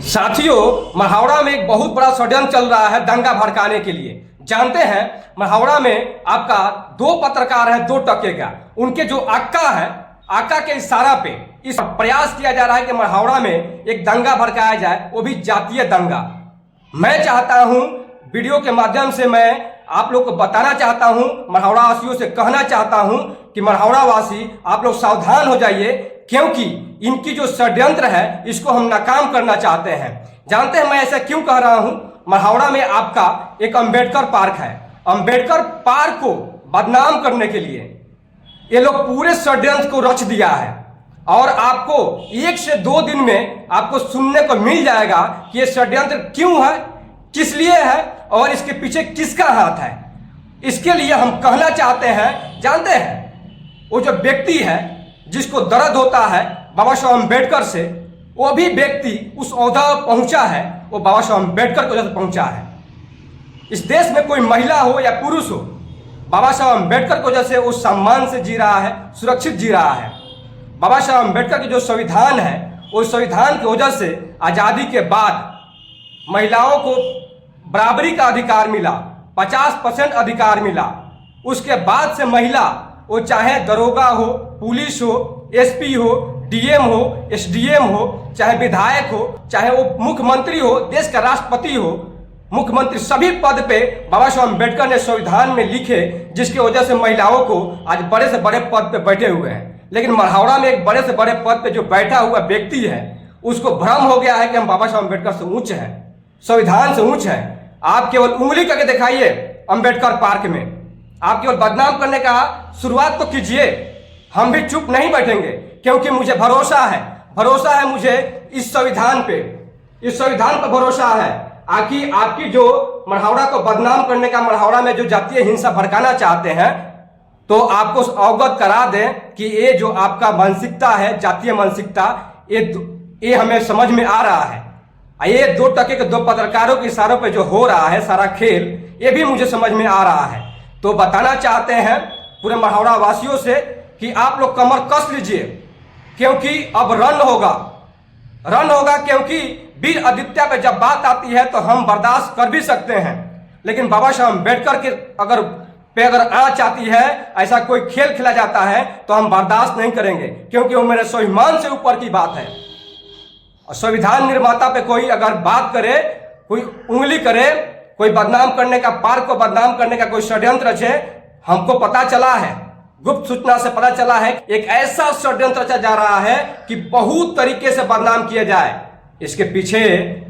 साथियों, मढ़ौरा में एक बहुत बड़ा षड्यंत्र चल रहा है दंगा भड़काने के लिए। जानते हैं, मढ़ौरा में आपका दो पत्रकार है, 2 टके का, उनके जो आका है, आका के इशारा पे इस प्रयास किया जा रहा है कि मढ़ौरा में एक दंगा भड़काया जाए, वो भी जातीय दंगा। मैं चाहता हूं, वीडियो के माध्यम से मैं आप लोग को बताना चाहता हूं, मढ़ौरा वासियों से कहना चाहता हूं कि मढ़ौरा वासी आप लोग सावधान हो जाइए, क्योंकि इनकी जो षड्यंत्र है इसको हम नाकाम करना चाहते हैं। जानते हैं मैं ऐसा क्यों कह रहा हूं? मढ़ौरा में आपका एक अंबेडकर पार्क है, अंबेडकर पार्क को बदनाम करने के लिए ये लोग पूरे षड्यंत्र को रच दिया है। और आपको 1 से 2 दिन में आपको सुनने को मिल जाएगा कि ये षड्यंत्र क्यों है, किस लिए है और इसके पीछे किसका हाथ है। इसके लिए हम कहना चाहते हैं, जानते हैं वो जो व्यक्ति है जिसको दर्द होता है बाबा साहब अम्बेडकर से, वो भी व्यक्ति उस ओहदा पहुंचा है, वो बाबा साहब अम्बेडकर की वजह से पहुंचा है। इस देश में कोई महिला हो या पुरुष हो, बाबा साहब अम्बेडकर की वजह से वो सम्मान से जी रहा है, सुरक्षित जी रहा है। बाबा साहब अम्बेडकर की जो संविधान है, वो संविधान की वजह से आज़ादी के बाद महिलाओं को बराबरी का अधिकार मिला, 50% अधिकार मिला। उसके बाद से महिला, वो चाहे दरोगा हो, पुलिस हो, एसपी हो, डीएम हो, एसडीएम हो, चाहे विधायक हो, चाहे वो मुख्यमंत्री हो, देश का राष्ट्रपति हो, मुख्यमंत्री, सभी पद पे बाबा साहब अम्बेडकर ने संविधान में लिखे, जिसकी वजह से महिलाओं को आज बड़े से बड़े पद पे बैठे हुए हैं। लेकिन मढ़ौरा में एक बड़े से बड़े पद पे जो बैठा हुआ व्यक्ति है, उसको भ्रम हो गया है कि हम बाबा साहब अम्बेडकर से ऊंच हैं, संविधान से ऊंच हैं। आप केवल उंगली करके दिखाइए अंबेडकर पार्क में, आप केवल बदनाम करने का शुरुआत तो कीजिए। हम भी चुप नहीं बैठेंगे, क्योंकि मुझे भरोसा है मुझे इस संविधान पे, इस संविधान पर भरोसा है। आपकी जो मढ़ौरा को बदनाम करने का, मढ़ौरा में जो जातीय हिंसा भड़काना चाहते हैं, तो आपको अवगत करा दें कि ये जो आपका मानसिकता है, जातीय मानसिकता, ये हमें समझ में आ रहा है। ये 2 टके के 2 पत्रकारों के इशारों पे जो हो रहा है सारा खेल, ये भी मुझे समझ में आ रहा है। तो बताना चाहते हैं पूरे मढ़ौरा वासियों से कि आप लोग कमर कस लीजिए, क्योंकि अब रन होगा, क्योंकि वीर आदित्य पे जब बात आती है तो हम बर्दाश्त कर भी सकते हैं, लेकिन बाबा साहब अम्बेडकर के अगर आंच आती है, ऐसा कोई खेल खेला जाता है, तो हम बर्दाश्त नहीं करेंगे, क्योंकि वो मेरे स्वाभिमान से ऊपर की बात है। और संविधान निर्माता पे कोई अगर बात करे, कोई उंगली करे, कोई बदनाम करने का, पार्क को बदनाम करने का कोई षड्यंत्र रचे, हमको पता चला है, गुप्त सूचना से पता चला है, एक ऐसा षड्यंत्र रचा जा रहा है कि बहुत तरीके से बदनाम किया जाए। इसके पीछे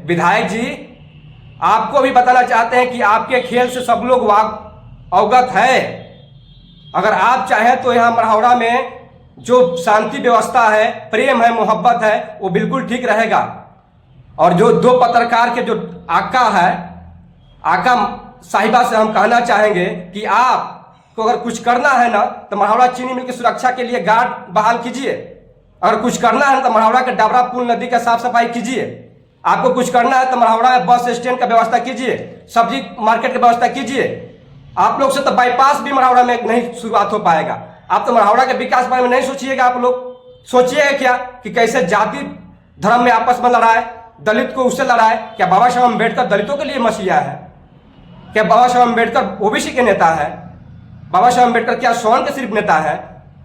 विधायक जी आपको भी बताना चाहते हैं कि आपके खेल से सब लोग अवगत है। अगर आप चाहें तो यहाँ मढ़ौरा में जो शांति व्यवस्था है, प्रेम है, मोहब्बत है, वो बिल्कुल ठीक रहेगा। और जो 2 पत्रकार के जो आका है, आका साहिबा से हम कहना चाहेंगे कि आपको अगर कुछ करना है ना, तो मढ़ौरा चीनी मिल की सुरक्षा के लिए गार्ड बहाल कीजिए। अगर कुछ करना है तो मढ़ौरा के डाबरा पुल नदी का साफ सफाई कीजिए। आपको कुछ करना है तो मढ़ौरा में बस स्टैंड का व्यवस्था कीजिए, सब्जी मार्केट की व्यवस्था कीजिए। आप लोग से तो बाईपास भी मढ़ौरा में नहीं शुरुआत हो पाएगा। आप तो मढ़ौरा के विकास बारे में नहीं सोचिएगा। आप लोग सोचिएगा क्या कि कैसे जाति धर्म में आपस में लड़ाए, दलित को उससे लड़ाए। क्या बाबा साहब अम्बेडकर दलितों के लिए मसीहा है? क्या बाबा साहब अम्बेडकर ओबीसी के नेता है? बाबा साहब अम्बेडकर क्या सवर्ण के सिर्फ नेता है?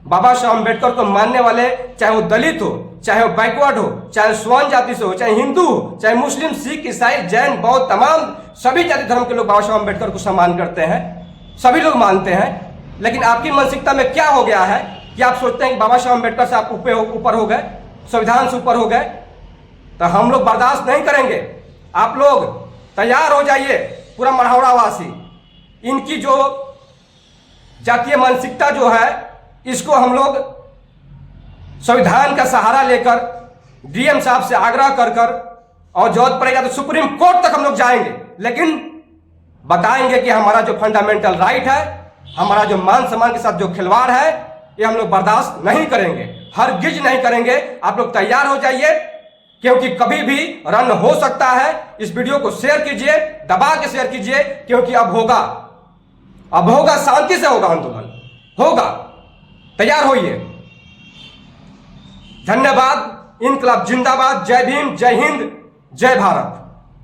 बाबा साहब अम्बेडकर को मानने वाले, चाहे वो दलित हो, चाहे वो बैकवर्ड हो, चाहे स्वर्ण जाति से हो, चाहे हिंदू हो, चाहे मुस्लिम, सिख, ईसाई, जैन, बौद्ध, तमाम सभी जाति धर्म के लोग बाबा साहब अम्बेडकर को सम्मान करते हैं, सभी लोग मानते हैं। लेकिन आपकी मानसिकता में क्या हो गया है कि आप सोचते हैं कि बाबा साहब अम्बेडकर से आप ऊपर हो गए, संविधान से ऊपर हो गए। तो हम लोग बर्दाश्त नहीं करेंगे। आप लोग तैयार हो जाइए, पूरा मढ़ौरा वासी। इनकी जो जातीय मानसिकता जो है, इसको हम लोग संविधान का सहारा लेकर डीएम साहब से आग्रह कर और जरूरत पड़ेगा तो सुप्रीम कोर्ट तक हम लोग जाएंगे, लेकिन बताएंगे कि हमारा जो फंडामेंटल राइट है, हमारा जो मान सम्मान के साथ जो खिलवाड़ है, ये हम लोग बर्दाश्त नहीं करेंगे, हरगिज नहीं करेंगे। आप लोग तैयार हो जाइए, क्योंकि कभी भी रन हो सकता है। इस वीडियो को शेयर कीजिए, दबा के शेयर कीजिए, क्योंकि अब होगा, शांति से होगा, आंदोलन होगा। तैयार होइए। धन्यवाद। इनकलाब जिंदाबाद। जय भीम, जय हिंद, जय भारत।